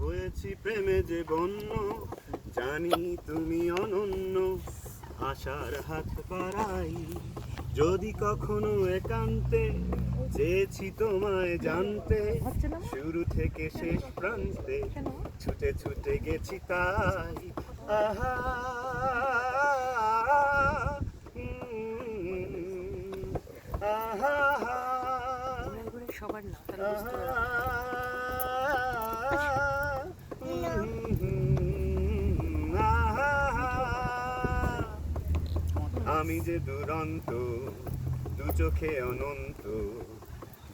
হয়েছি প্রেমে যে বন্য, জানি তুমি অনন্য, আশার হাত বাড়াই। যদি কখনো একান্তে চেয়েছি তোমায় জানতে, শুরু থেকে শেষ প্রান্তে ছুটে ছুটে গেছি তাই। আহা আহা সবার না তাহলে বুঝতে পারবে। আমি যে দুরন্ত, দু চোখে অনন্ত,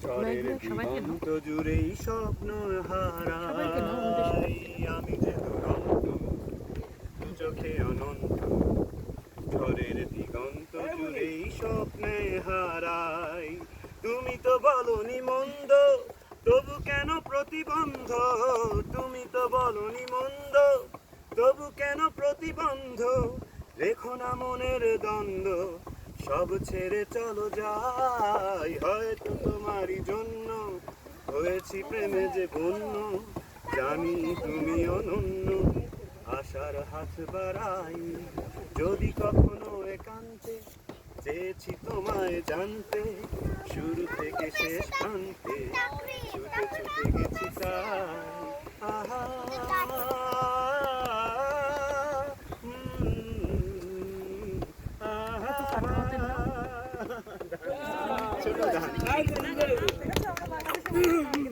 ঝড়ের দিগন্ত জুড়েই স্বপ্ন হারাই। আমি যে দুরন্ত, দু চোখে অনন্ত, ঝড়ের দিগন্ত জুড়েই স্বপ্নে হারাই। তুমি তো বলনি মন্দ, তবু কেন প্রতিবন্ধ? তুমি তো বলনি মন্দ, তবু কেন প্রতিবন্ধ? রেখো না মনের দ্বন্দ্ব, সব ছেড়ে চলো যাই। হয়তো তোমারই জন্য হয়েছি প্রেমে যে বন্য, জানি তুমি অনন্য, আশার হাত বাড়াই। যদি কখনো একান্তে চেয়েছি তোমায় জানতে, শুরু থেকে শেষ প্রান্তে ছুটে ছুটে গেছি তাই। আহা ছোট গান।